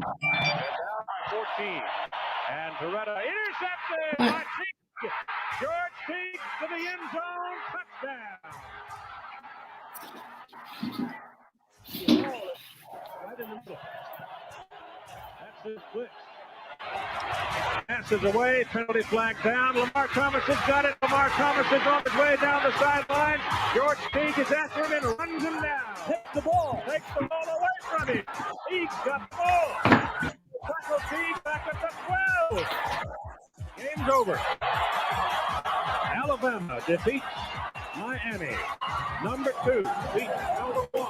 14. And Toretta intercepted by Teague. George Teague to the end zone. Touchdown. Right in the middle. That's his blitz. Passes away. Penalty flag down. Lamar Thomas has got it. Lamar Thomas is on his way down the sideline. George Teague is after him and runs him down. Hits the ball. Takes the ball away from him. Teague's got the ball. Tackle Teague back at the 12. Game's over. Alabama defeats Miami. Number 2 beats number 1,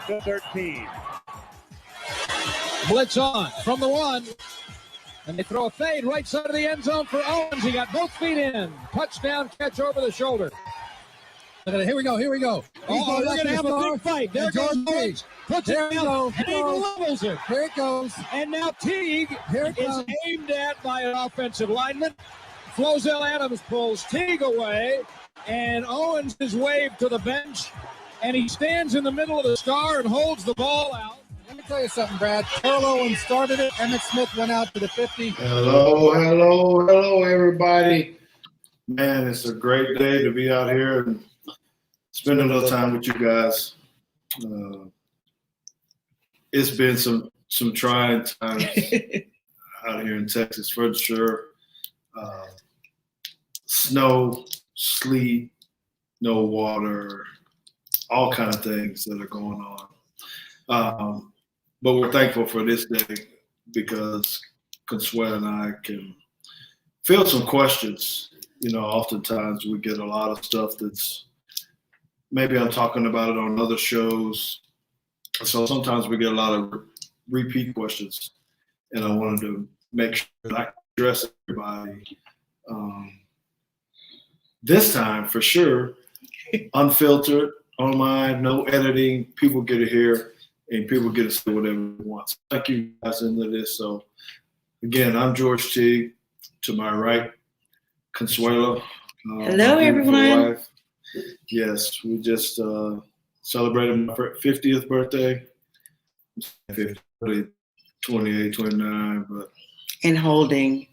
34-13. Blitz on from the 1. And they throw a fade right side of the end zone for Owens. He got both feet in. Touchdown catch over the shoulder. Here we go. We're going to have a big fight. There goes Owens. Puts it down. And he levels it. Here it goes. And now Teague is aimed at by an offensive lineman. Flozell Adams pulls Teague away. And Owens is waved to the bench. And he stands in the middle of the star and holds the ball out. Let me tell you something, Brad. Terrell Owens started it. Emmett Smith went out to the 50. Hello, everybody. Man, it's a great day to be out here and spend a little time with you guys. It's been some trying times out here in Texas for sure. Snow, sleet, no water, all kind of things that are going on. But we're thankful for this day because Consuelo and I can field some questions. You know, oftentimes we get a lot of stuff that's maybe I'm talking about it on other shows. So sometimes we get a lot of repeat questions, and I wanted to make sure that I address everybody. This time, for sure, unfiltered, online, no editing. People get to hear, and people get to say whatever they want. So thank you guys into this. So, again, I'm George Teague. To my right, Consuelo. Hello, everyone. Wife. Yes, we just celebrated my 50th birthday. 28, 29, but. And holding.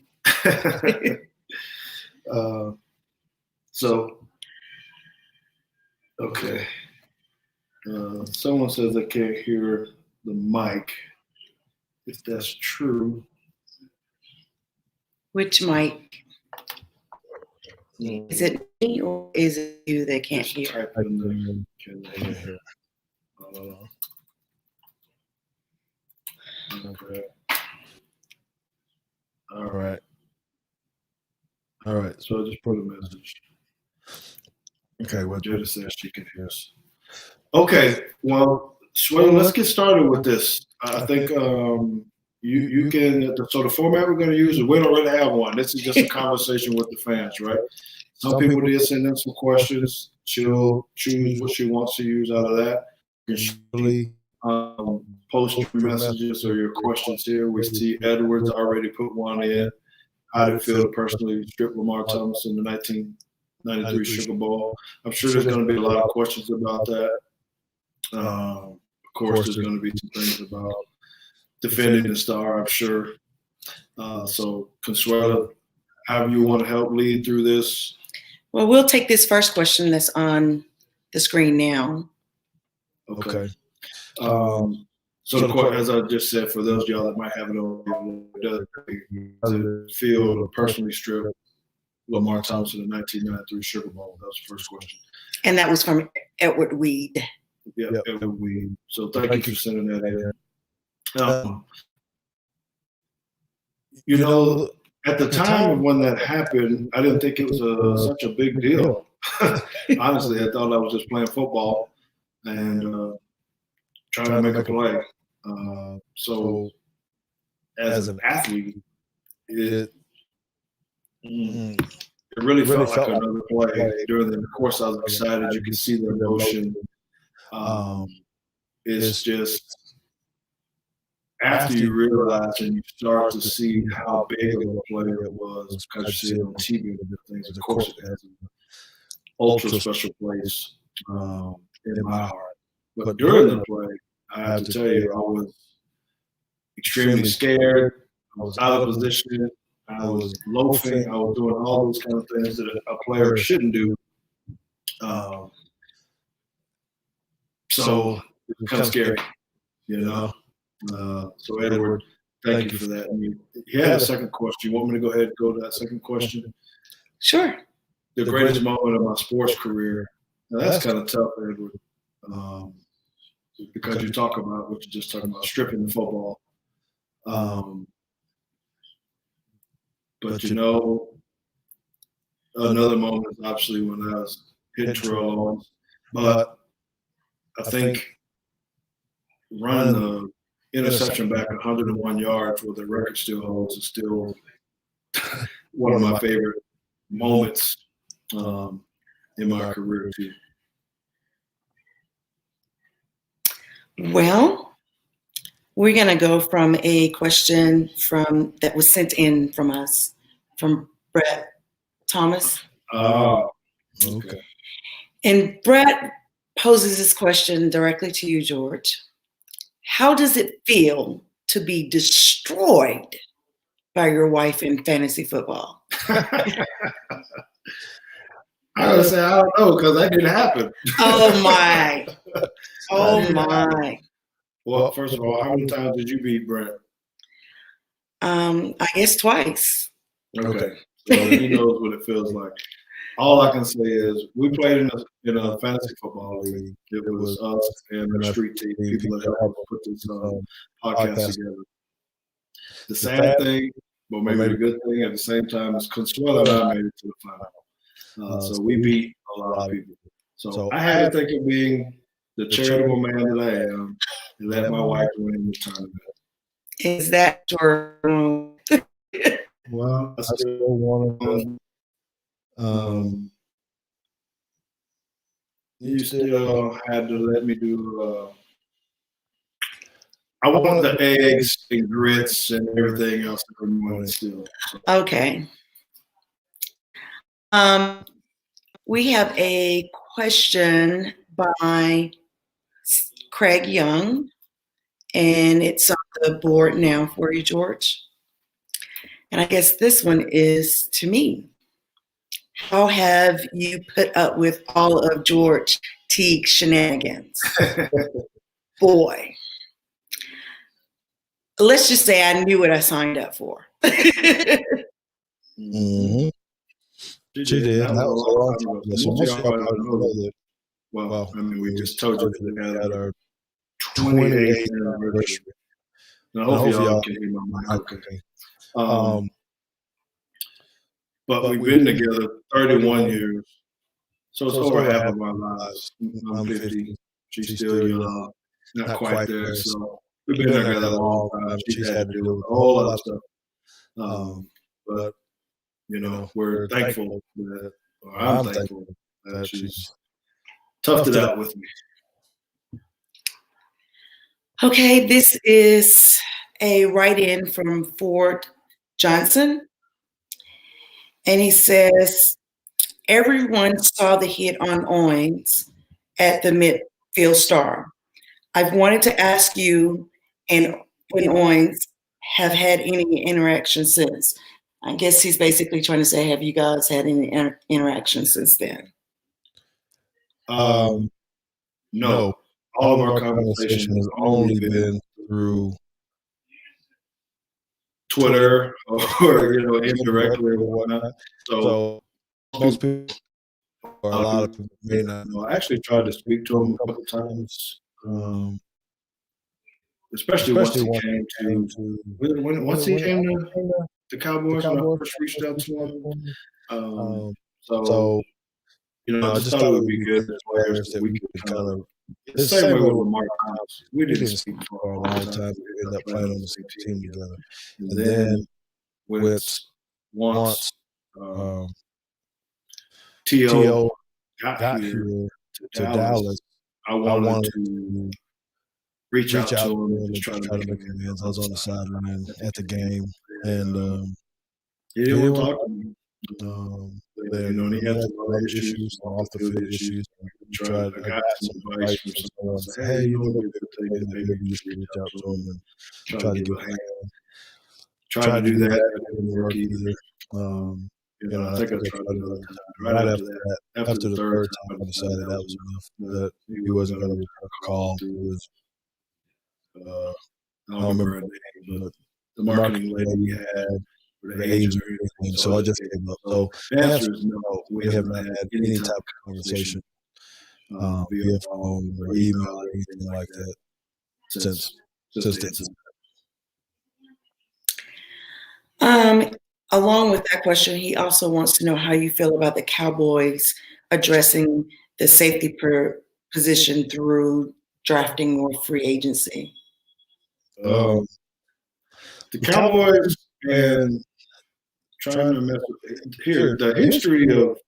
Okay. Someone says they can't hear the mic. If that's true. Which mic? Is it me or is it you that can't hear? Type in the, can they hear? Okay. All right. So I just put a message. Okay, well, Jada says she can hear us. Okay, well, Sway, let's get started with this. I think you can. So the format we're going to use, we don't really have one. This is just a conversation with the fans, right? Some people did send in some questions. She'll choose what she wants to use out of that. You can post your messages or your questions here. We see Edwards already put one in. How did it feel to personally strip Lamar Thomas in the 1993 Sugar Bowl? I'm sure there's going to be a lot of questions about that. Of course, there's going to be some things about defending the star, I'm sure. So, Consuelo, how do you want to help lead through this? Well, we'll take this first question that's on the screen now. Okay. So, of course, as I just said, for those of y'all that might have it on, does it feel to personally strip Lamar Thomas in the 1993 Sugar Bowl? That was the first question. And that was from Edward Weed. Yeah, Edward Weed. So thank you for sending that in. You know, at the time of when that happened, I didn't think it was such a big deal. Honestly, I thought I was just playing football and trying to make a play. So as an athlete, it really felt like another play. During the course, I was excited. You can see the emotion. It's just after you realize and you start to see how big of a play it was because you see it on TV and different things. Of course, it has an ultra special place in my heart. But during the play, I have to tell you, I was extremely scared. I was out of position. I was loafing. I was doing all those kind of things that a player shouldn't do. So it was kind of scary, you know. So Edward, thank you for that. You had a second question. You want me to go ahead and go to that second question? Sure. The greatest moment of my sports career. Now, that's kind of tough, Edward, because you talk about what you just talking about, stripping the football. But you know, another moment is obviously when I was hitting Terrell Owens. But I think running the interception back 101 yards where the record still holds is still one of my favorite moments in my career too. Well, we're going to go from a question that was sent in from us, from Brett Thomas. Okay. And Brett poses this question directly to you, George. How does it feel to be destroyed by your wife in fantasy football? I would say I don't know because that didn't happen. Oh my! Oh my! Well, first of all, how many times did you beat Brent? I guess twice. Okay, so he knows what it feels like. All I can say is we played in a fantasy football league. It was us and our street team, people that helped us put this podcast together. The sad thing, but maybe the good thing at the same time, is Consuelo and I made it to the final. So we beat a lot of people. So I had to think of being the charitable man that I am and let my wife win the tournament. Is that your? Well, I still want to. You still had to let me do. I want the eggs and grits and everything else every morning still. Okay. We have a question by Craig Young, and it's on the board now for you, George. And I guess this one is to me. How have you put up with all of George Teague's shenanigans? Boy. Let's just say I knew what I signed up for. Mm-hmm. She did. That was a long time ago. So most of y'all probably know that. Well, I mean, we just told you that we had our 28th anniversary. And I hope y'all can hear my mic okay. But we've been together 31 years. So it's over half of our lives. I'm 50. She's still young. Not quite there. So we've been together a long time. She's had to deal with a whole lot of stuff. But, you know, we're thankful that, or I'm thankful that she's toughed it out with me. Okay, this is a write-in from Ford Johnson. And he says, everyone saw the hit on Owens at the Midfield Star. I've wanted to ask you and Owens have had any interaction since. I guess he's basically trying to say, have you guys had any interaction since then? No. All of our conversation has only been through Twitter or, you know, indirectly or whatnot. So most people, or a lot of people may not know. I actually tried to speak to him a couple of times, especially once he came to the Cowboys when I first reached out to him. So, you know, I just thought it would be good as players that we could kind of, the same way with Lamar Thomas. We didn't speak for a long time. We ended up playing on the same team together. And then once T.O. got here to Dallas, I wanted to reach out to him and just try to make amends. I was on the sideline at the game, and he didn't want to talk to me. You know, and he had some other issues, some off the field issues. I got some advice from someone. Say, hey, you know, it'd be a good thing that maybe you should reach out to him and try to give a hand. Tried to do that. It didn't work either. You know, I think I tried another time. Right after that, after the third time, I decided that was enough. That he wasn't going to return the call. It was, I don't remember her name, but the marketing lady we had, the agent or anything. So I just gave up. So the answer is no. We have not had any type of conversation via phone or email or anything like that since the incident. Along with that question, he also wants to know how you feel about the Cowboys addressing the safety position through drafting or free agency. The Cowboys and trying to mess with here, the history of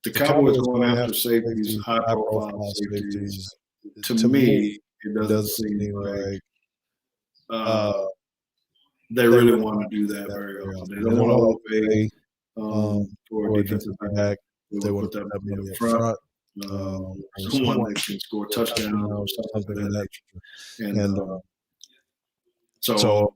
the Cowboys going after safeties, high-profile safeties, to me, it doesn't seem like they really want to do that very often. They don't want to pay for a defensive back. They want to put that money up front. Someone that can score touchdowns or something of that nature. And so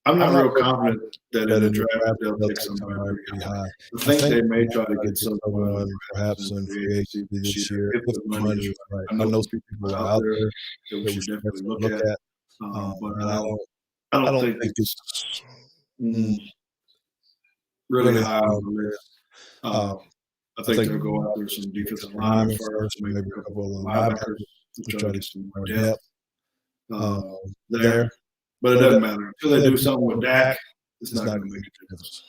I'm not real confident that in the draft they'll take somebody pretty high. I think they may try to get someone perhaps in free agency this year if the money is right. I know people are out there that we should definitely look at, but I don't think it's really high on the list. I think they'll go after some defensive linemen first, maybe a couple of linebackers to try to get some more depth there. But it doesn't matter. Until they do something with Dak, it's not going to make a difference.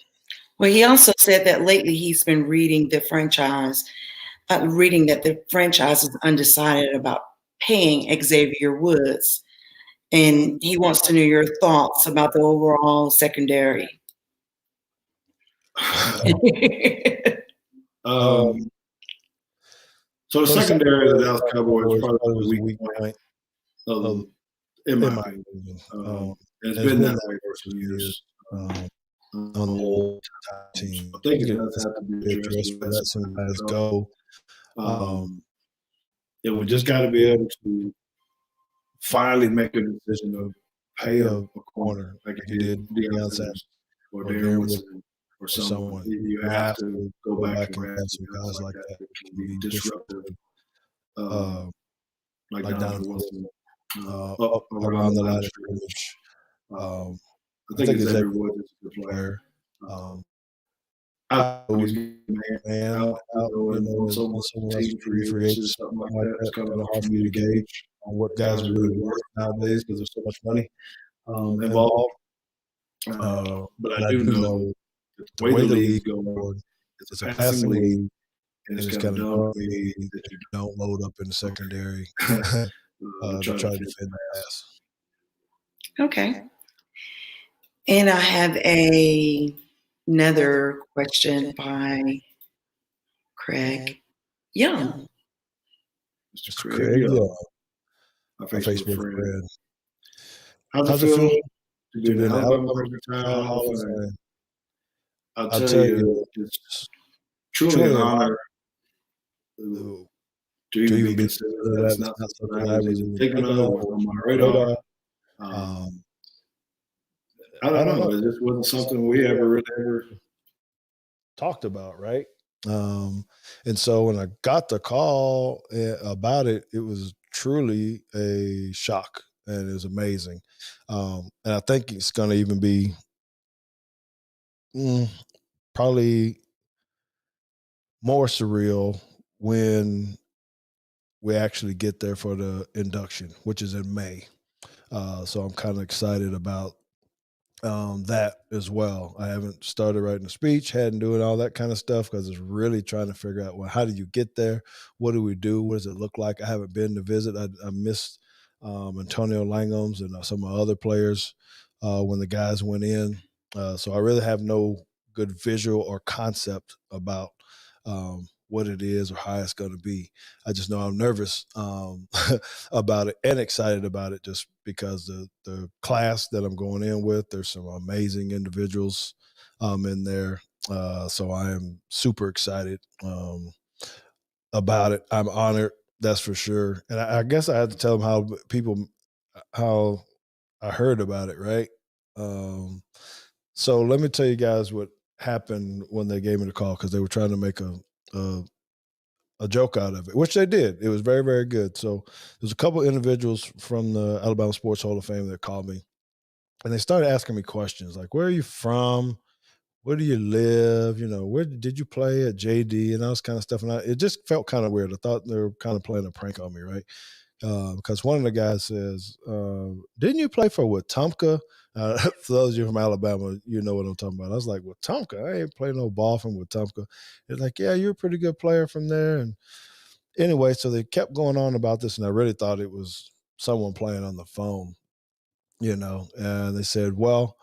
Well, he also said that lately he's been reading that the franchise is undecided about paying Xavier Woods. And he wants to know your thoughts about the overall secondary. So the secondary of the Dallas Cowboys is probably the weak point in my opinion. And it's been that way for some years on the whole team. I think it does have to be addressed. Let some guys go. We just got to be able to finally make a decision of pay a corner like you did Deion Sanders or Darren Woodson or someone. You have to go back and have some guys like that that can be disruptive, like Donovan Wilson, up around the line of scrimmage. I think Xavier Woods is a good player. I always get man out, when someone free agents or something like that. It's kind of hard for me to gauge on what guys are really worth nowadays because there's so much money involved. But I do know that the way the league goes, it's a passing league, and it's kind of dumb that you don't load up in the secondary to try to defend the pass. Okay. And I have another question by Craig Young. Mr. Craig Young, my Facebook friend. How's it feel to be an Alabama Mercantile Hall of Fame? I'll tell you, it's truly an honor to even be considered that. It's not something I was thinking of or on my radar. I don't know. It just wasn't something we ever talked about, right? And so when I got the call about it, it was truly a shock, and it was amazing. And I think it's going to even be probably more surreal when we actually get there for the induction, which is in May. So I'm kind of excited about that as well. I haven't started writing a speech, hadn't doing all that kind of stuff because it's really trying to figure out, well, how do you get there? What do we do? What does it look like? I haven't been to visit. I missed Antonio Langham's and some of the other players when the guys went in. So I really have no good visual or concept about what it is or how it's going to be. I just know I'm nervous about it and excited about it just because the class that I'm going in with, there's some amazing individuals in there. So I am super excited about it. I'm honored, that's for sure. And I guess I had to tell them how I heard about it, right? So let me tell you guys what happened when they gave me the call, because they were trying to make a joke out of it, which they did. It was very, very good. So there's a couple individuals from the Alabama Sports Hall of Fame that called me, and they started asking me questions like, "Where are you from? Where do you live? You know, where did you play at JD?" and all this kind of stuff. And it just felt kind of weird. I thought they were kind of playing a prank on me, right? Because one of the guys says, "Didn't you play for Wetumpka?" For those of you from Alabama, you know what I'm talking about. I was like, "Wetumpka? I ain't playing no ball from Wetumpka." It's like, "Yeah, you're a pretty good player from there." And anyway, so they kept going on about this, and I really thought it was someone playing on the phone, And they said, "Well,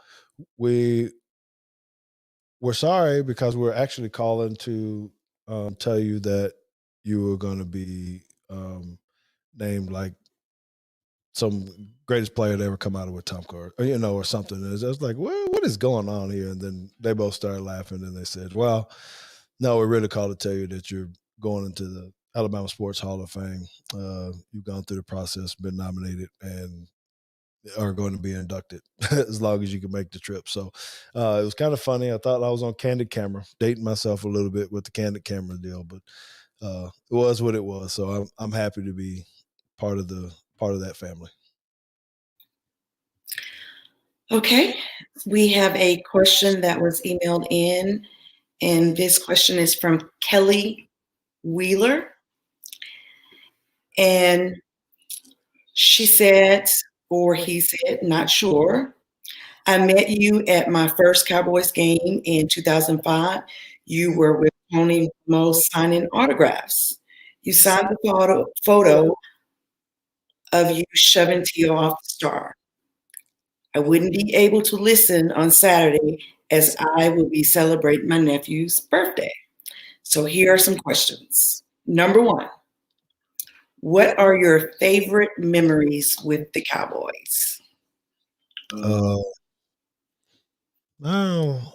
we're sorry, because we're actually calling to tell you that you were going to be named like some greatest player to ever come out of Wetumpka, or something." And I was like, "Well, what is going on here?" And then they both started laughing, and they said, "Well, no, we're really called to tell you that you're going into the Alabama Sports Hall of Fame. You've gone through the process, been nominated, and are going to be inducted as long as you can make the trip." So it was kind of funny. I thought I was on candid camera, dating myself a little bit with the candid camera deal, but it was what it was. So I'm happy to be part of that family. Okay, we have a question that was emailed in, and this question is from Kelly Wheeler. And she said, or he said, not sure, "I met you at my first Cowboys game in 2005. You were with Tony Mo signing autographs. You signed the photo of you shoving Tio off the star. I wouldn't be able to listen on Saturday as I will be celebrating my nephew's birthday. So here are some questions. Number one, what are your favorite memories with the Cowboys?" No,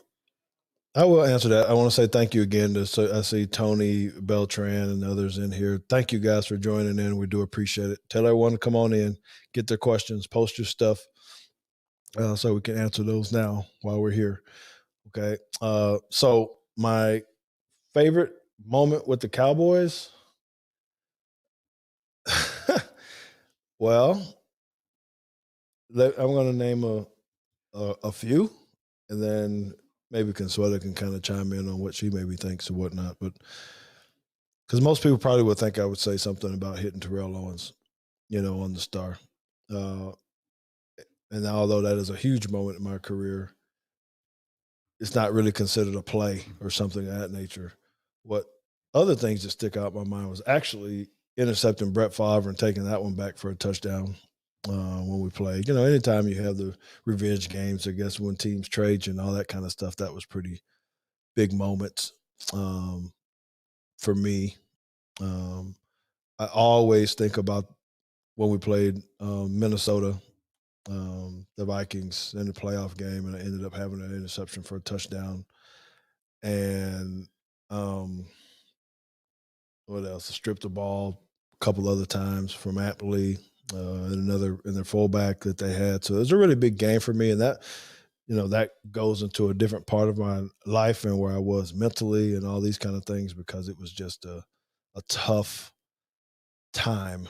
I will answer that. I want to say thank you again. I see Tony Beltran and others in here. Thank you guys for joining in. We do appreciate it. Tell everyone to come on in, get their questions, post your stuff, so we can answer those now while we're here. Okay. So my favorite moment with the Cowboys. Well, I'm going to name a few, and then maybe Consuela can kind of chime in on what she maybe thinks or whatnot. But because most people probably would think I would say something about hitting Terrell Owens, on the star. And although that is a huge moment in my career, it's not really considered a play or something of that nature. What other things that stick out in my mind was actually intercepting Brett Favre and taking that one back for a touchdown when we played. Anytime you have the revenge games, I guess when teams trade you and all that kind of stuff, that was pretty big moments for me. I always think about when we played Minnesota, the Vikings in the playoff game, and I ended up having an interception for a touchdown. And what else? I stripped the ball a couple other times from Appley, and their fullback that they had. So it was a really big game for me, and that goes into a different part of my life and where I was mentally and all these kind of things, because it was just a tough time,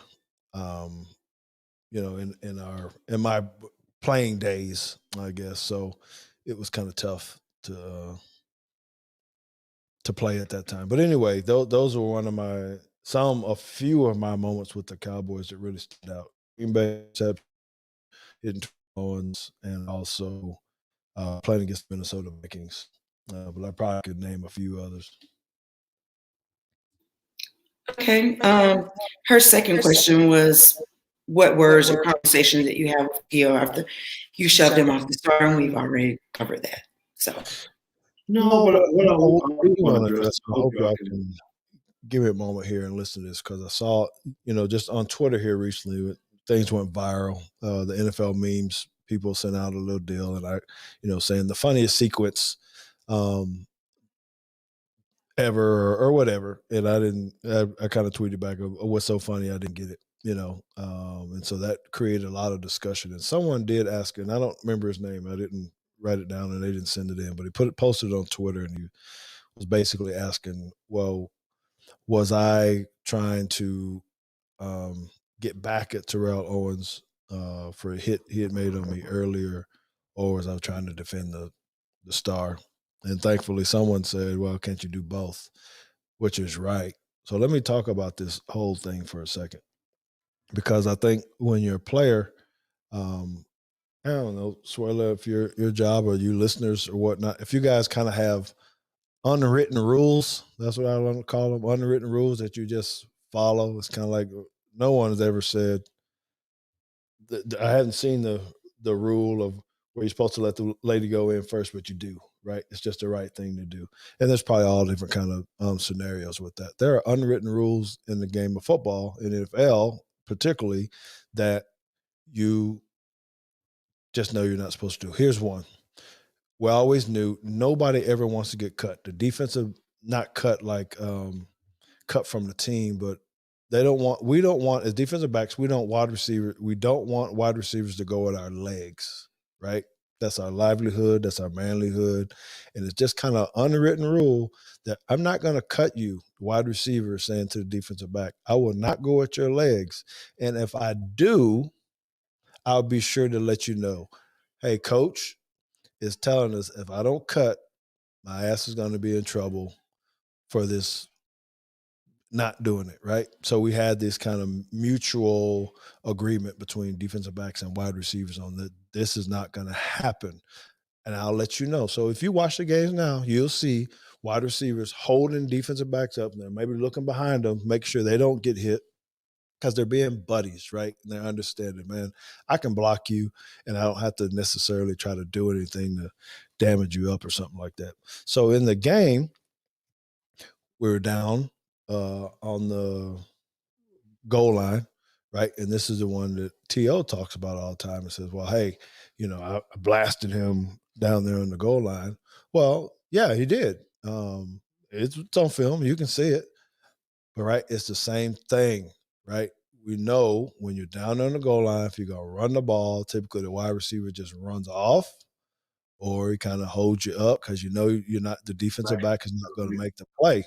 in my playing days, I guess. So it was kind of tough to play at that time. But anyway, those were a few of my moments with the Cowboys that really stood out. Green Bay hitting Owens, and also playing against the Minnesota Vikings. But I probably could name a few others. Okay. Her second question was, what words or conversations that you have with Theo after you shoved him off the star? And we've already covered that. So No, but what I want to address, I hope y'all can give me a moment here and listen to this, because I saw, just on Twitter here recently, things went viral. The NFL memes, people sent out a little deal, and I, saying the funniest sequence ever or whatever. And I kind of tweeted back, oh, what's so funny? I didn't get it, and so that created a lot of discussion. And someone did ask, and I don't remember his name. I didn't write it down and they didn't send it in, but he posted it on Twitter, and he was basically asking, well, was I trying to get back at Terrell Owens for a hit he had made on me earlier, or was I trying to defend the star? And thankfully someone said, well, can't you do both? Which is right. So let me talk about this whole thing for a second, because I think when you're a player, I don't know, Swella, if your job or you listeners or whatnot, if you guys kind of have unwritten rules, that's what I want to call them, unwritten rules that you just follow. It's kind of like no one has ever said, I hadn't seen the rule of where you're supposed to let the lady go in first, but you do, right? It's just the right thing to do. And there's probably all different kind of scenarios with that. There are unwritten rules in the game of football, in NFL particularly, that you just know you're not supposed to do. Here's one. We always knew nobody ever wants to get cut. The defensive, not cut like cut from the team, but we don't want as defensive backs, we don't want wide receivers to go at our legs, right? That's our livelihood, that's our manlyhood. And it's just kind of unwritten rule that I'm not going to cut you, wide receiver, saying to the defensive back, I will not go at your legs. And if I do, I'll be sure to let you know, hey, coach is telling us if I don't cut, my ass is going to be in trouble for this not doing it, right? So we had this kind of mutual agreement between defensive backs and wide receivers on that this is not going to happen. And I'll let you know. So if you watch the games now, you'll see wide receivers holding defensive backs up, and they're maybe looking behind them, make sure they don't get hit, because they're being buddies, right? And they're understanding, man, I can block you and I don't have to necessarily try to do anything to damage you up or something like that. So in the game, we were down on the goal line, right? And this is the one that T.O. talks about all the time and says, well, hey, I blasted him down there on the goal line. Well, yeah, he did. It's on film. You can see it. But, right, it's the same thing, right? We know when you're down on the goal line, if you're going to run the ball, typically the wide receiver just runs off, or he kind of holds you up because you're not, the defensive back is not going to make the play,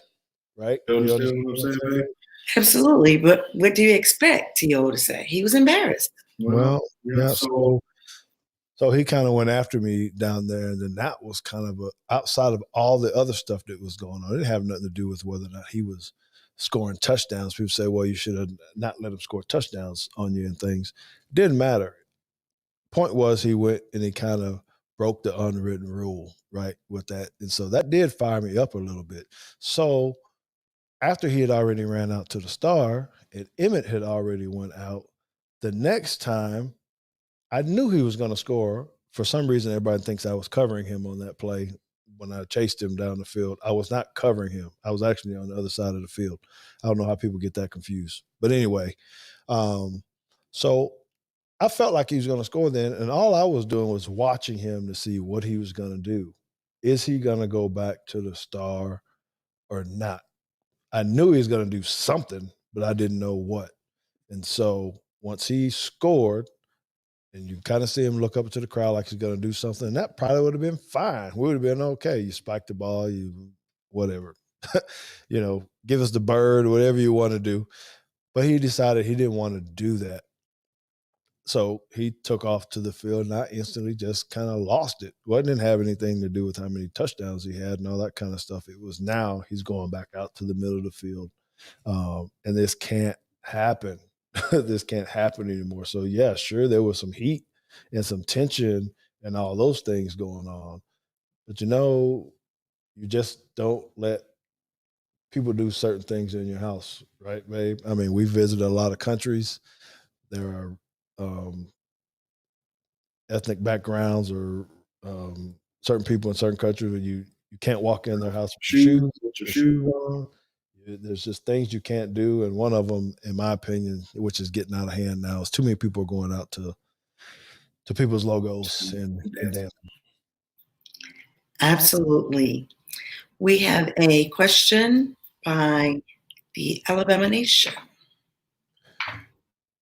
right? You understand what I'm saying, babe? Absolutely. But what do you expect T.O. to say? He was embarrassed. Well, yeah. So he kind of went after me down there, and then that was kind of outside of all the other stuff that was going on. It didn't have nothing to do with whether or not he was scoring touchdowns. People say, well, you should have not let him score touchdowns on you and things. Didn't matter. Point was, he went and he kind of broke the unwritten rule, right, with that. And so that did fire me up a little bit. So after he had already ran out to the star and Emmett had already went out, the next time I knew he was going to score. For some reason, everybody thinks I was covering him on that play when I chased him down the field. I was not covering him. I was actually on the other side of the field. I don't know how people get that confused. But anyway, so I felt like he was going to score then, and all I was doing was watching him to see what he was going to do. Is he going to go back to the star or not? I knew he was going to do something, but I didn't know what. And so once he scored, and you kind of see him look up to the crowd like he's going to do something, and that probably would have been fine. We would have been okay. You spike the ball, you whatever. Give us the bird, whatever you want to do. But he decided he didn't want to do that. So he took off to the field, and I instantly just kind of lost it. Didn't have anything to do with how many touchdowns he had and all that kind of stuff. It was now he's going back out to the middle of the field. And this can't happen. This can't happen anymore. So, yeah, sure, there was some heat and some tension and all those things going on. But, you just don't let people do certain things in your house, right, babe? I mean, we visited a lot of countries. There are ethnic backgrounds or certain people in certain countries where you can't walk in their house with your shoes on. There's just things you can't do, and one of them, in my opinion, which is getting out of hand now, is too many people are going out to people's logos and dancing. Absolutely. We have a question by the Alabama Nation.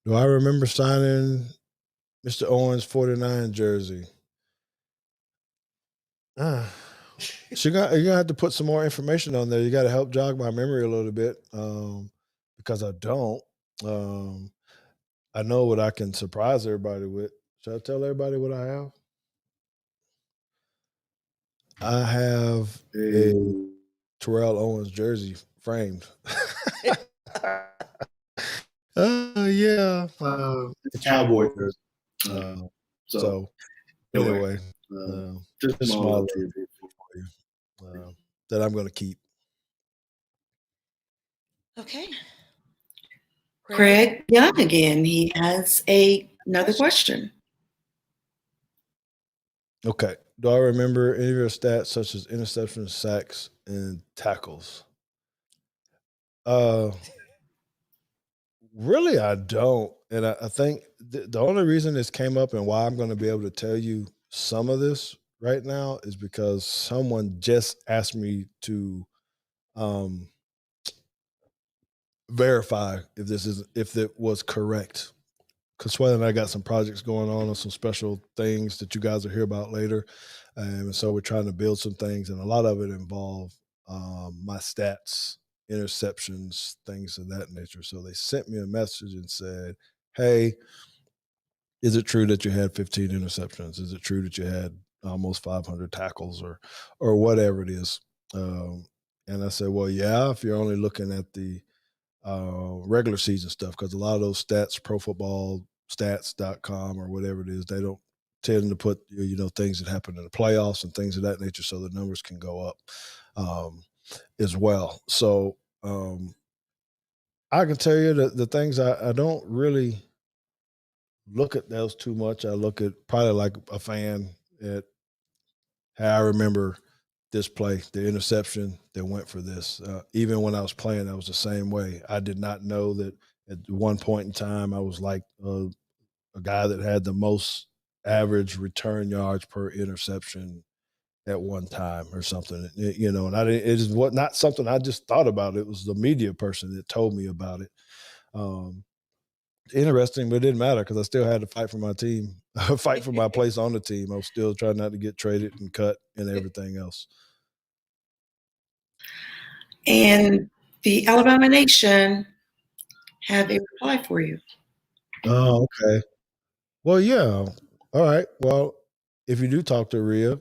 Do I remember signing Mr. Owens' 49 jersey? So you're gonna have to put some more information on there. You got to help jog my memory a little bit, because I don't. I know what I can surprise everybody with. Should I tell everybody what I have? I have a Terrell Owens jersey framed. Yeah. It's Cowboy jersey. So anyway, just small little for you that I'm going to keep. Okay. Craig Young again. He has another question. Okay. Do I remember any of your stats such as interceptions, sacks, and tackles? Really, I don't. And I think the only reason this came up and why I'm going to be able to tell you some of this right now is because someone just asked me to verify if it was correct. Because Swell and I got some projects going on some special things that you guys will hear about later. And so we're trying to build some things, and a lot of it involved my stats, interceptions, things of that nature. So they sent me a message and said, hey, is it true that you had 15 interceptions? Is it true that you had almost 500 tackles or whatever it is? And I said, well, yeah, if you're only looking at the regular season stuff, because a lot of those stats, profootballstats.com or whatever it is, they don't tend to put things that happen in the playoffs and things of that nature, so the numbers can go up as well. So I can tell you that the things I don't really look at those too much. I look at probably like a fan at how I remember this play, the interception that went for this. Even when I was playing, I was the same way. I did not know that at one point in time I was like a guy that had the most average return yards per interception at one time or something, and I didn't, it is what not something I just thought about. It was the media person that told me about it. Interesting, but it didn't matter because I still had to fight for my team, fight for my place on the team. I was still trying not to get traded and cut and everything else. And the Alabama Nation have a reply for you. Oh, okay. Well, yeah. All right. Well, if you do talk to Rhea,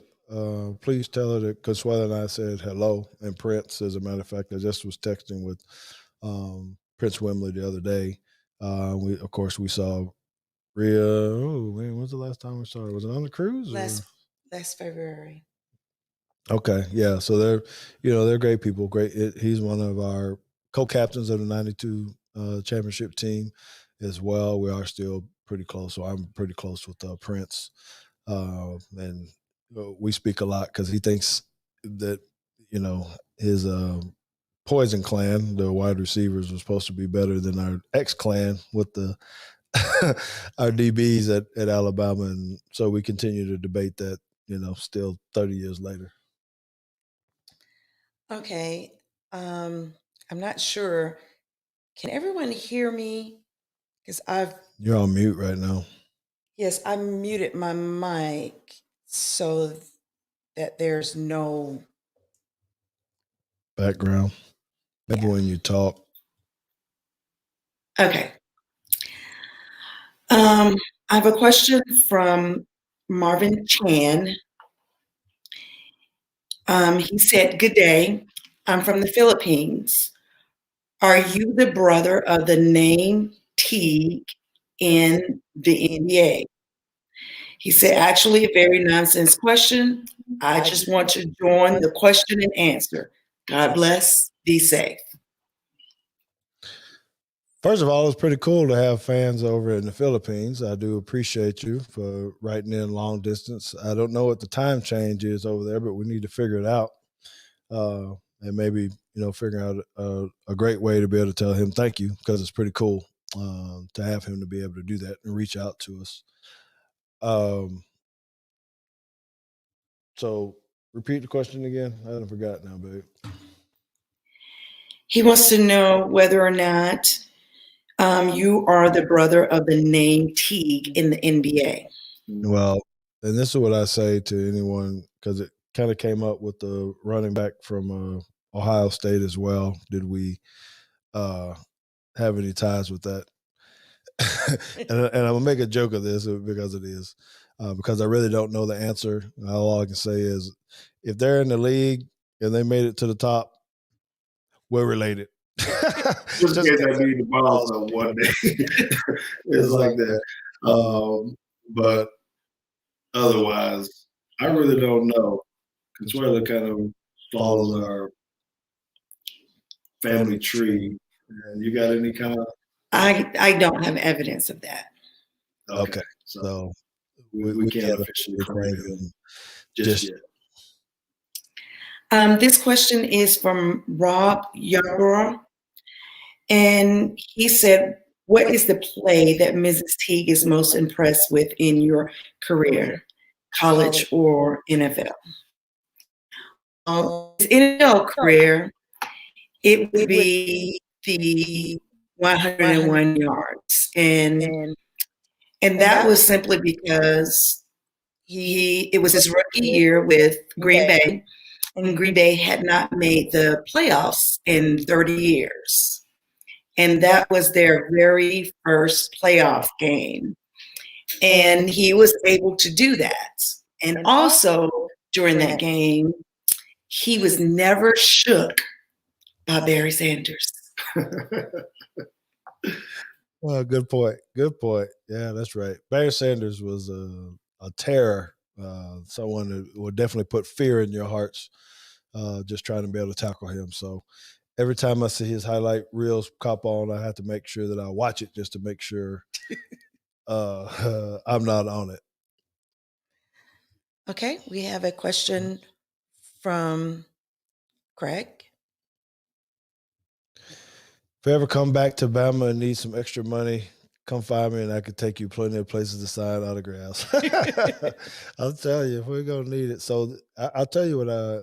please tell her that Consuela and I said hello. And Prince, as a matter of fact, I just was texting with Prince Wimley the other day. We saw Rhea. Oh man, when's the last time we saw her? Was it on the cruise? Last February. Okay, yeah. So they're great people. Great. He's one of our co-captains of the '92 championship team as well. We are still pretty close. So I'm pretty close with Prince, and we speak a lot because he thinks that his Poison Clan, the wide receivers, were supposed to be better than our X Clan with the our DBs at Alabama, and so we continue to debate that. Still 30 years later. Okay. I'm not sure. Can everyone hear me? Because You're on mute right now. Yes, I muted my mic so that there's no background. Maybe when you talk. Okay. I have a question from Marvin Chan. He said, good day. I'm from the Philippines. Are you the brother of the name Teague in the NBA? He said, actually, a very nonsense question. I just want to join the question and answer. God bless. Be safe. First of all, it's pretty cool to have fans over in the Philippines. I do appreciate you for writing in long distance. I don't know what the time change is over there, but we need to figure it out. And maybe, figure out a great way to be able to tell him thank you, because it's pretty cool to have him to be able to do that and reach out to us. So repeat the question again? I haven't forgot now, babe. He wants to know whether or not you are the brother of the name Teague in the NBA. Well, and this is what I say to anyone, because it kind of came up with the running back from Ohio State as well. Did we have any ties with that? and I'm gonna make a joke of this because it is, because I really don't know the answer. All I can say is, if they're in the league and they made it to the top, we're related. Just in case I need the balls on one day. It's like that. But otherwise, I really don't know. Consuela kind of follows our family tree. You got any kind of? I don't have evidence of that. Okay. So we can't officially claim him just yet. This question is from Rob Yarborough, and he said, "What is the play that Mrs. Teague is most impressed with in your career, college or NFL?" His NFL career, it would be the 101 yards, and that was simply because it was his rookie year with Green Bay, and Green Bay had not made the playoffs in 30 years. And that was their very first playoff game. And he was able to do that. And also during that game, he was never shook by Barry Sanders. Well, good point. Good point. Yeah, that's right. Barry Sanders was a terror, someone that would definitely put fear in your hearts, just trying to be able to tackle him. So every time I see his highlight reels pop on, I have to make sure that I watch it just to make sure I'm not on it. Okay, we have a question from Craig. If you ever come back to Bama and need some extra money, come find me and I could take you plenty of places to sign autographs. I'll tell you, we're going to need it. So I'll tell you what I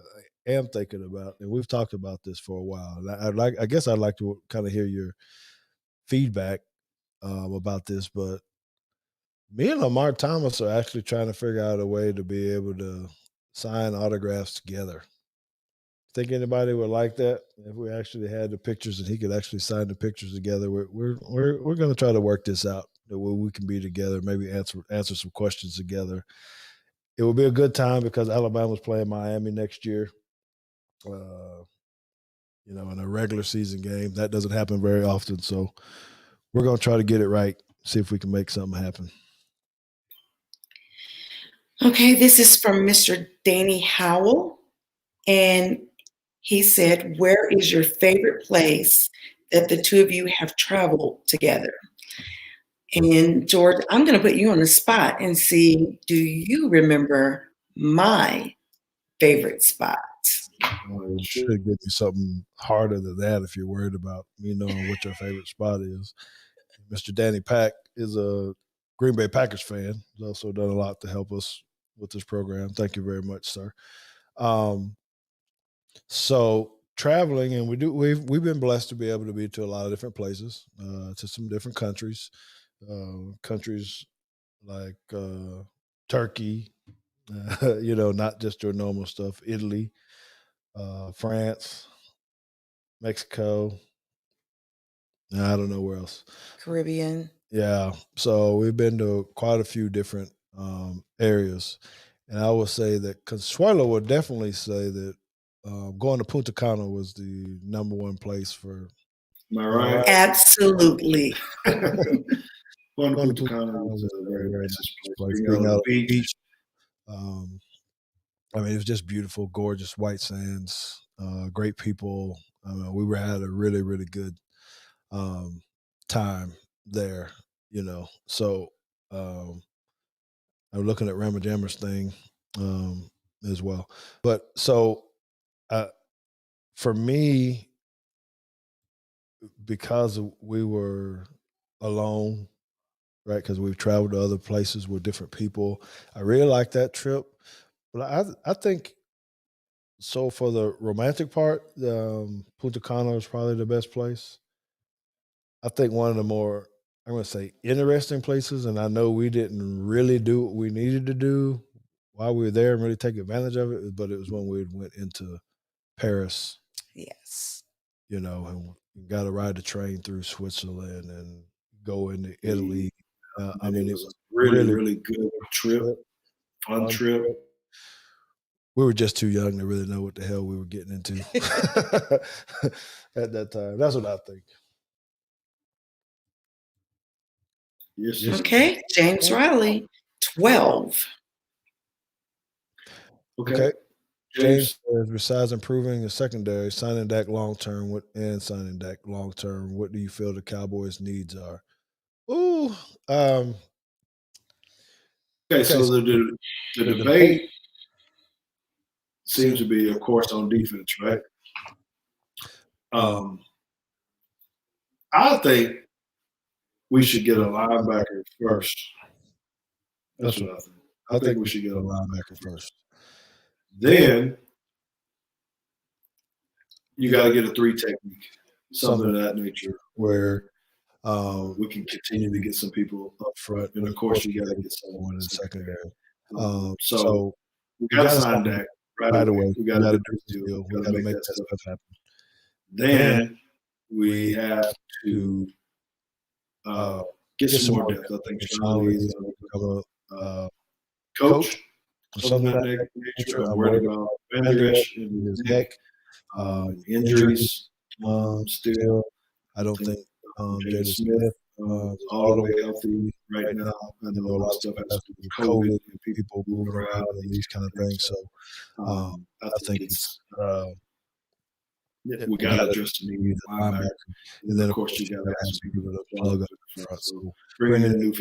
am thinking about, and we've talked about this for a while. And I guess I'd like to kind of hear your feedback about this, but me and Lamar Thomas are actually trying to figure out a way to be able to sign autographs together. Think anybody would like that if we actually had the pictures and he could actually sign the pictures together? We're going to try to work this out where we can be together, maybe answer some questions together. It will be a good time because Alabama's playing Miami next year. In a regular season game. That doesn't happen very often, so we're going to try to get it right. See if we can make something happen. Okay, this is from Mr. Danny Howell, and he said, "Where is your favorite place that the two of you have traveled together?" And George, I'm going to put you on the spot and see, do you remember my favorite spot? You should give me something harder than that if you're worried about me knowing what your favorite spot is. Mr. Danny Pack is a Green Bay Packers fan. He's also done a lot to help us with this program. Thank you very much, sir. So traveling, and we've been blessed to be able to be to a lot of different places, to some different countries, countries like Turkey, not just your normal stuff, Italy, France, Mexico. I don't know where else. Caribbean. Yeah. So we've been to quite a few different areas. And I would say that Consuelo would definitely say that going to Punta Cana was the number one place for. Am I right? Absolutely. Going to Punta Cana was a very nice place. Being on the beach. It was just beautiful, gorgeous white sands, great people. We had a really, really good time there, So I'm looking at Rama Jammer's thing as well. But so for me, because we were alone, right, because we've traveled to other places with different people, I really like that trip. But I think So for the romantic part, Punta Cana is probably the best place. I think one of the more, I'm going to say, interesting places, and I know we didn't really do what we needed to do while we were there and really take advantage of it, but it was when we went into Paris, Yes. and we got to ride the train through Switzerland and go into Italy. I mean, it was really, really, really good trip, fun trip. We were just too young to really know what the hell we were getting into at that time. That's what I think. Yes. Okay, James Riley, 12. Okay. James says, besides improving the secondary, signing Dak long-term, what do you feel the Cowboys' needs are? Ooh. Okay, so the debate seems to be, of course, on defense, right? I think we should get a linebacker first. That's what I think. I think we should get a linebacker first. Then you got to get a 3 technique, something of that nature, where we can continue to get some people up front, and of course you got to get someone in the secondary. So we got to sign Dak right away. We got to do this deal. We got to make that stuff happen. Then we have to get some more depth. I think Sean Lee is going to become a coach or something of that nature. I'm worried about Van Der Esch and his neck, injuries still. I don't think Jada Smith is all the way healthy right now. I know a lot of stuff has to do with COVID and people moving around and these kind of things. So I think it's we got to address the need of linebacker. And then, of course, you got to have some people to plug up in front. So bringing in a new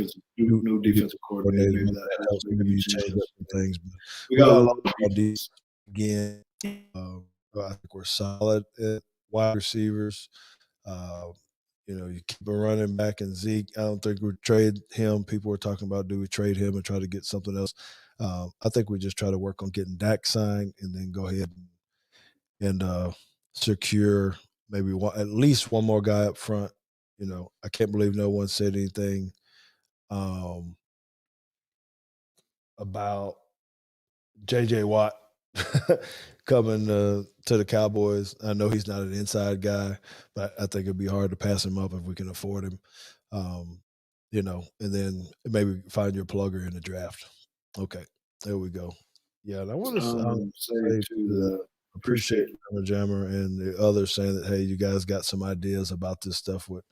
defensive coordinator, maybe that helps. Maybe you change up some things. But we got a lot of defense again. I think we're solid at wide receivers. You keep a running back and Zeke. I don't think we trade him. People were talking about, do we trade him and try to get something else? I think we just try to work on getting Dak signed and then go ahead and secure maybe at least one more guy up front. I can't believe no one said anything about J.J. Watt coming to the Cowboys. I know he's not an inside guy, but I think it'd be hard to pass him up if we can afford him. And then maybe find your plugger in the draft. Okay, there we go. Yeah, and I want to say appreciate Jammer and the others saying that, hey, you guys got some ideas about this stuff with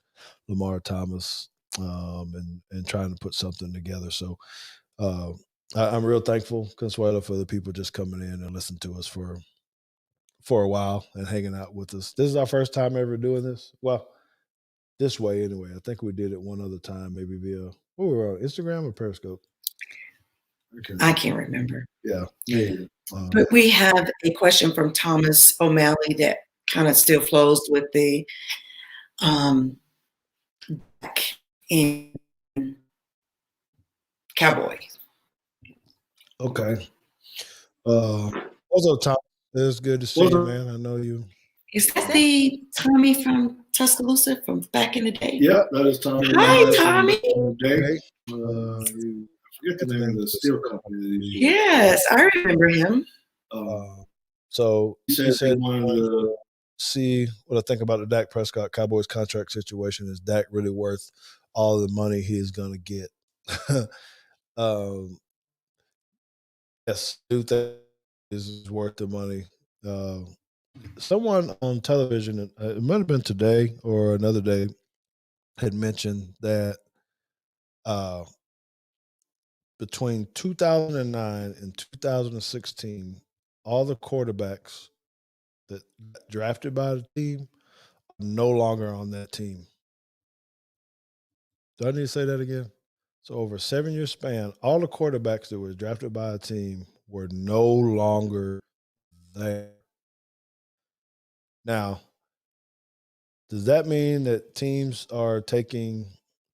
Lamar Thomas and trying to put something together. So I'm real thankful, Consuelo, for the people just coming in and listening to us for a while and hanging out with us. This is our first time ever doing this. Well, this way anyway. I think we did it one other time, maybe via we were on Instagram or Periscope. I can't remember. Yeah. But we have a question from Thomas O'Malley that kind of still flows with the in Cowboy. Okay. What's up, Tom? It's good to see you, man. I know you. Is that the Tommy from Tuscaloosa from back in the day? Yeah, that is Tommy. Hi, Tommy. You forget the name of the steel company. Yes, I remember him. So he said he wanted to see what I think about the Dak Prescott Cowboys contract situation. Is Dak really worth all the money he is going to get? Yes, do think is worth the money. Someone on television, it might have been today or another day, had mentioned that between 2009 and 2016, all the quarterbacks that got drafted by the team are no longer on that team. Do I need to say that again? So over a 7-year span, all the quarterbacks that were drafted by a team were no longer there. Now, does that mean that teams are taking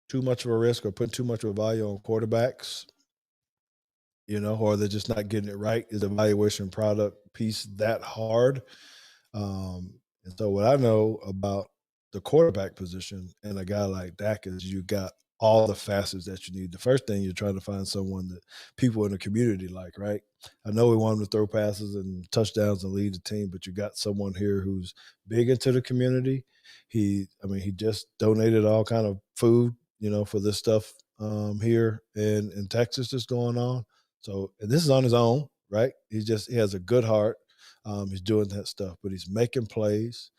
too much of a risk or putting too much of a value on quarterbacks? or they're just not getting it right. Is the evaluation product piece that hard? And so what I know about the quarterback position and a guy like Dak is you got all the facets that you need. The first thing, you're trying to find someone that people in the community like, right? I know we want him to throw passes and touchdowns and lead the team, but you got someone here who's big into the community. He just donated all kind of food, for this stuff here in Texas that's going on. So, and this is on his own, right? He has a good heart. He's doing that stuff, but he's making plays.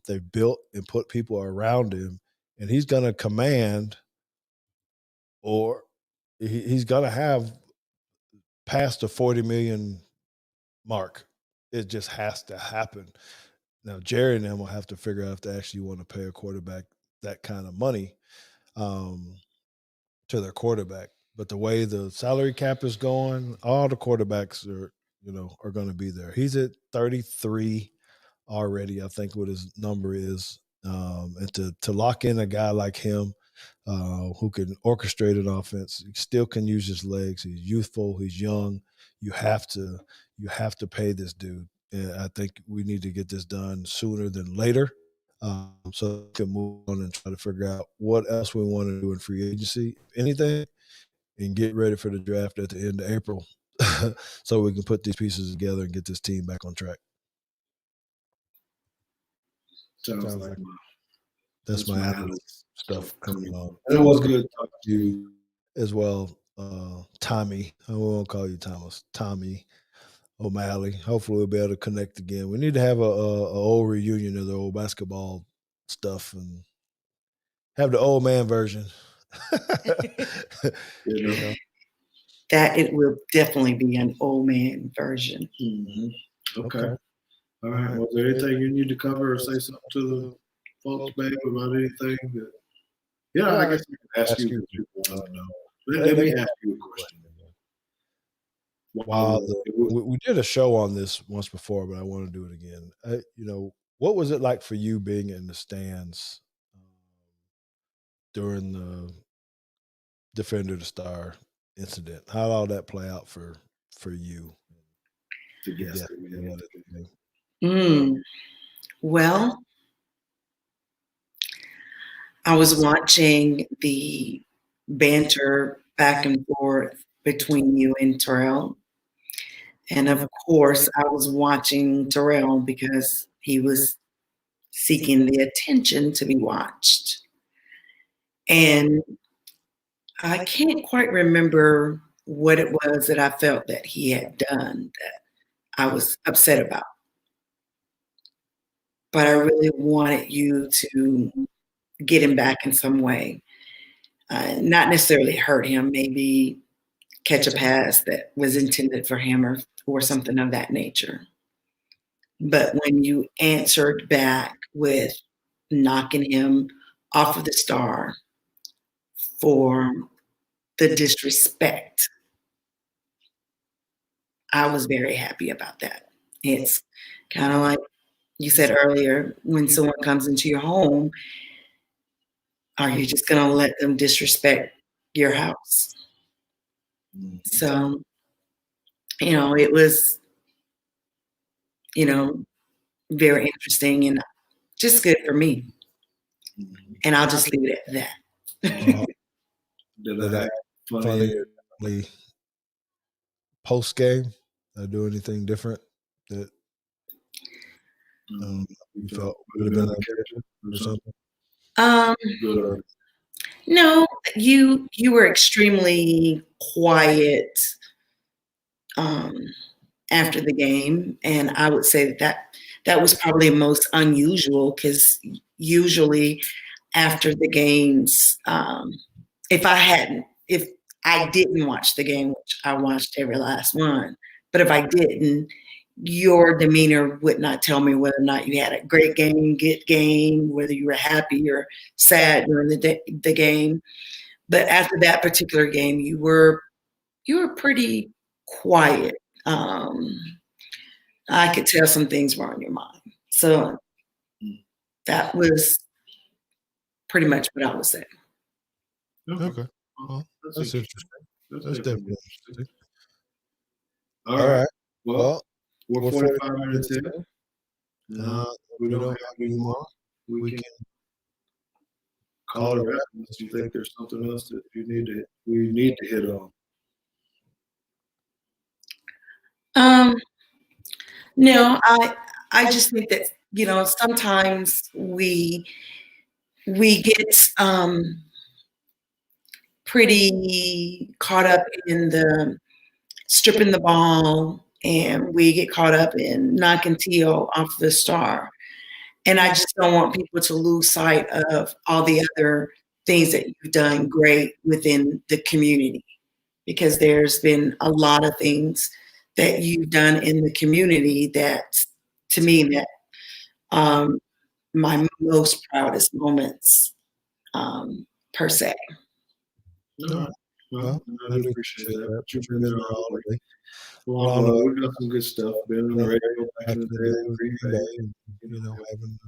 They've built and put people around him, and he's going to command, or he's going to have past the 40 million mark. It just has to happen. Now, Jerry and them will have to figure out if they actually want to pay a quarterback that kind of money to their quarterback. But the way the salary cap is going, all the quarterbacks are going to be there. He's at 33 already, I think what his number is. And to lock in a guy like him who can orchestrate an offense, he still can use his legs. He's youthful. He's young. You have to pay this dude. And I think we need to get this done sooner than later. So we can move on and try to figure out what else we want to do in free agency, if anything, and get ready for the draft at the end of April so we can put these pieces together and get this team back on track. Sounds like that's my analyst stuff coming on. And it was good talking to you as well, Tommy. I won't call you Thomas. Tommy O'Malley. Hopefully we'll be able to connect again. We need to have a old reunion of the old basketball stuff and have the old man version. That it will definitely be an old man version. Mm-hmm. Okay. All right. Was there anything you need to cover or say something to the folks, babe, about anything that? Yeah, I guess I can ask you what you want to know. Let me ask you a question. Wow, we did a show on this once before, but I want to do it again. What was it like for you being in the stands during the Defender the Star incident? How did all that play out for you? Well, I was watching the banter back and forth between you and Terrell. And of course, I was watching Terrell because he was seeking the attention to be watched. And I can't quite remember what it was that I felt that he had done that I was upset about. But I really wanted you to get him back in some way. Not necessarily hurt him, maybe catch a pass that was intended for him or something of that nature. But when you answered back with knocking him off of the Star for the disrespect, I was very happy about that. It's kind of like you said earlier, when someone comes into your home, are you just going to let them disrespect your house? So, it was, very interesting and just good for me. And I'll just leave it at that. Did I funny post game? Did I do anything different that you felt would have been or something? No, you were extremely quiet after the game, and I would say that was probably most unusual because usually after the games, if I didn't watch the game, which I watched every last one, but if I didn't, your demeanor would not tell me whether or not you had a great game, good game, whether you were happy or sad during the game. But after that particular game, you were pretty quiet. I could tell some things were on your mind. So that was pretty much what I was saying. Okay. Well, that's interesting. That's definitely interesting. All right. Well, we're 45 minutes in. We don't have any more. We can call it a wrap unless you think there's something else that we need to hit on. No, I just think that, sometimes we get pretty caught up in the stripping the ball, and we get caught up in knocking Teal off the star. And I just don't want people to lose sight of all the other things that you've done great within the community, because there's been a lot of things that you've done in the community that, to me, that my most proudest moments, per se. Well, I really appreciate that. You've been there all the way. Well, we've got some good stuff. Been on the radio back in the day with Green Bay, having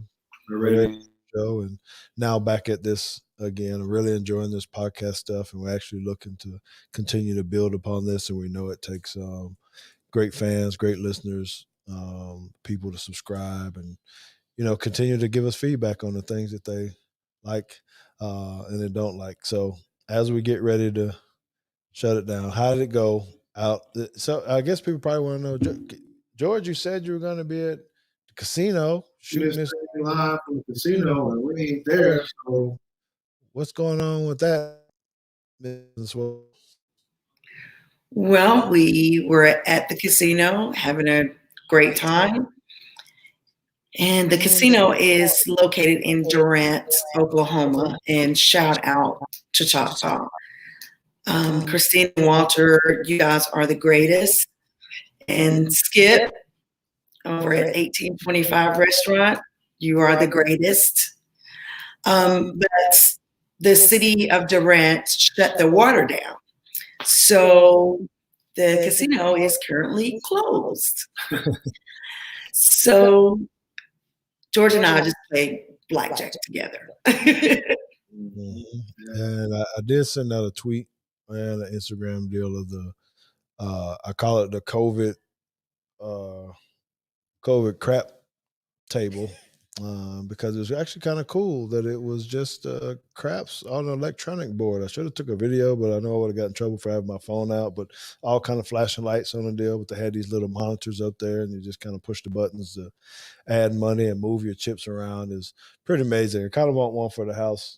a radio show, and now back at this again. I'm really enjoying this podcast stuff, and we're actually looking to continue to build upon this. And we know it takes great fans, great listeners, people to subscribe, and continue to give us feedback on the things that they like and they don't like. So as we get ready to shut it down, how did it go out? So I guess people probably want to know, George, you said you were going to be at the casino shooting this live from the casino, and we ain't there. So what's going on with that? Well, we were at the casino having a great time. And the casino is located in Durant, Oklahoma. And shout out to Choctaw. Christine and Walter, you guys are the greatest. And Skip over at 1825 Restaurant, you are the greatest. But the city of Durant shut the water down. So the casino is currently closed. So George and I just played blackjack together. And I did send out a tweet and an Instagram deal of the I call it the COVID crap table, because it was actually kind of cool that it was just craps on an electronic board. I should have took a video, but I know I would have got in trouble for having my phone out. But all kind of flashing lights on the deal, but they had these little monitors up there, and you just kind of push the buttons to add money and move your chips around. Is pretty amazing. I kind of want one for the house,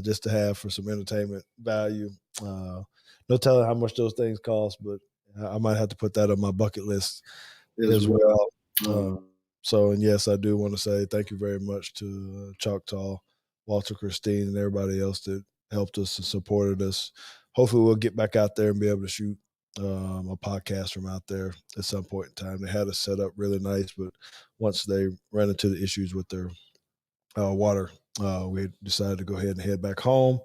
just to have for some entertainment value. No telling how much those things cost, but I might have to put that on my bucket list as well. So, and yes, I do want to say thank you very much to Choctaw, Walter, Christine, and everybody else that helped us and supported us. Hopefully we'll get back out there and be able to shoot a podcast from out there at some point in time. They had us set up really nice, but once they ran into the issues with their water, we decided to go ahead and head back home.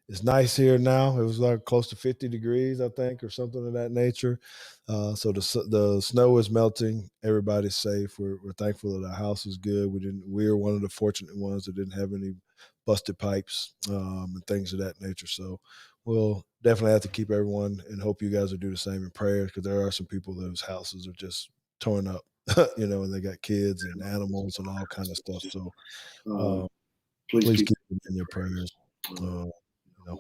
It's nice here now. It was like close to 50 degrees, I think, or something of that nature. So the snow is melting. Everybody's safe. We're thankful that our house is good. We were one of the fortunate ones that didn't have any busted pipes and things of that nature. So we'll definitely have to keep everyone and hope you guys will do the same in prayer, because there are some people whose houses are just torn up, and they got kids and animals and all kind of stuff. So please keep them in your prayers.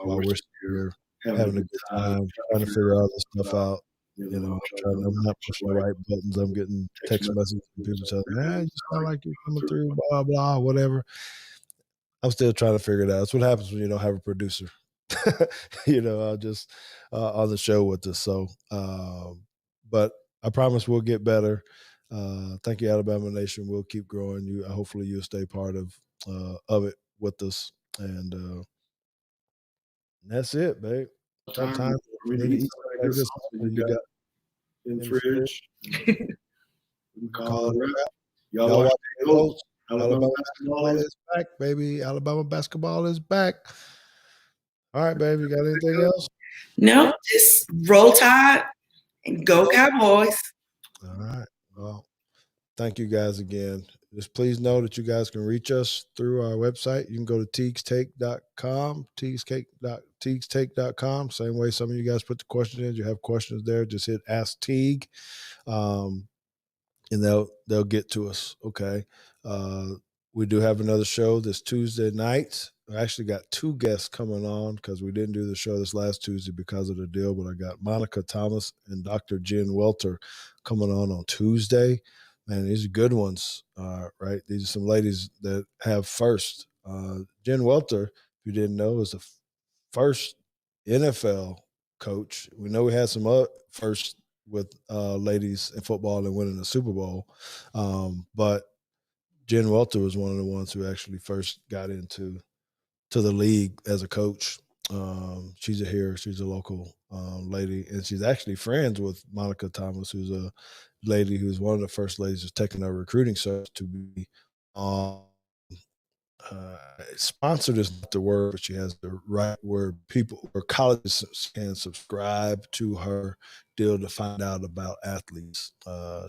While we're here having a good time, trying to figure all this stuff out. I'm not pushing the right buttons. I'm getting text messages from people telling me, "Hey, you sound like you're coming through, blah, blah, whatever." I'm still trying to figure it out. That's what happens when you don't have a producer, I'll just on the show with us. So, but I promise we'll get better. Thank you, Alabama Nation. We'll keep growing. Hopefully you'll stay part of it with us. And that's it, babe. Sometimes we need to eat something you got in the fridge. We call it a wrap. Y'all watch the Colts. Alabama basketball is back, baby. Alabama basketball is back. All right, baby. You got anything else? No, just roll tide and go Cowboys. All right. Well, thank you guys again. just please know that you guys can reach us through our website. You can go to teagstake.com, teagstake.com. Same way some of you guys put the question in. You have questions there, just hit Ask Teague, and they'll get to us. Okay. We do have another show this Tuesday night. I actually got 2 guests coming on because we didn't do the show this last Tuesday because of the deal, but I got Monica Thomas and Dr. Jen Welter coming on Tuesday. Man, these are good ones, right? These are some ladies that have first. Jen Welter, if you didn't know, is the first NFL coach. We know we had some first with ladies in football and winning the Super Bowl, but Jen Welter was one of the ones who actually first got into the league as a coach. She's a local lady, and she's actually friends with Monica Thomas, who's a lady who's one of the first ladies who's taken our recruiting search to be sponsored is not the word, but she has the right word. People or colleges can subscribe to her deal to find out about athletes.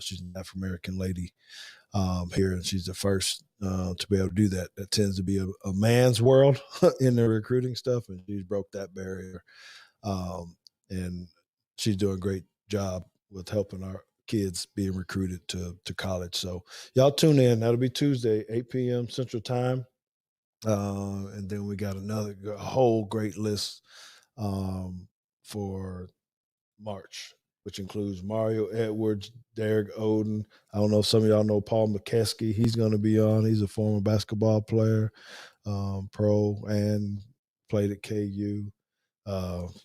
She's an African-American lady here, and she's the first to be able to do that. That tends to be a man's world in the recruiting stuff, and she's broke that barrier. And she's doing a great job with helping our kids being recruited to college. So y'all tune in. That'll be Tuesday, 8 p.m. Central Time. And then we got a whole great list for March, which includes Mario Edwards, Derek Oden. I don't know if some of y'all know Paul McKeskey. He's going to be on. He's a former basketball player, pro, and played at KU.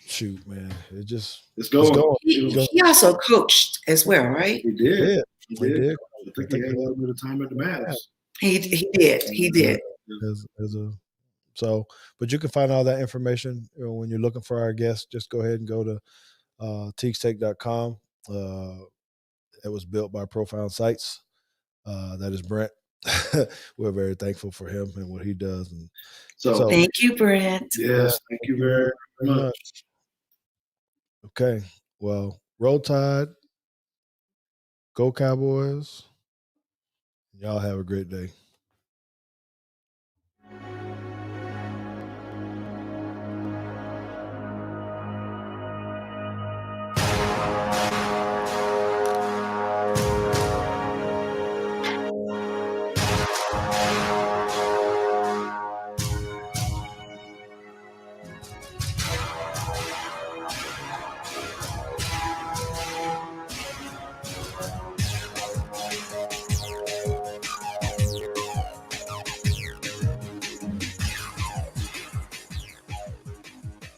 Shoot, man, It's going. He also coached as well, right? He did. He did. I think he had a little bit of time at the Mavs. He did. But you can find all that information when you're looking for our guests. Just go ahead and go to teagstake.com. It was built by Profound Sites. That is Brent. We're very thankful for him and what he does. And so thank you, Brent. Yes, thank you very much. Okay. Well, Roll Tide. Go Cowboys. Y'all have a great day.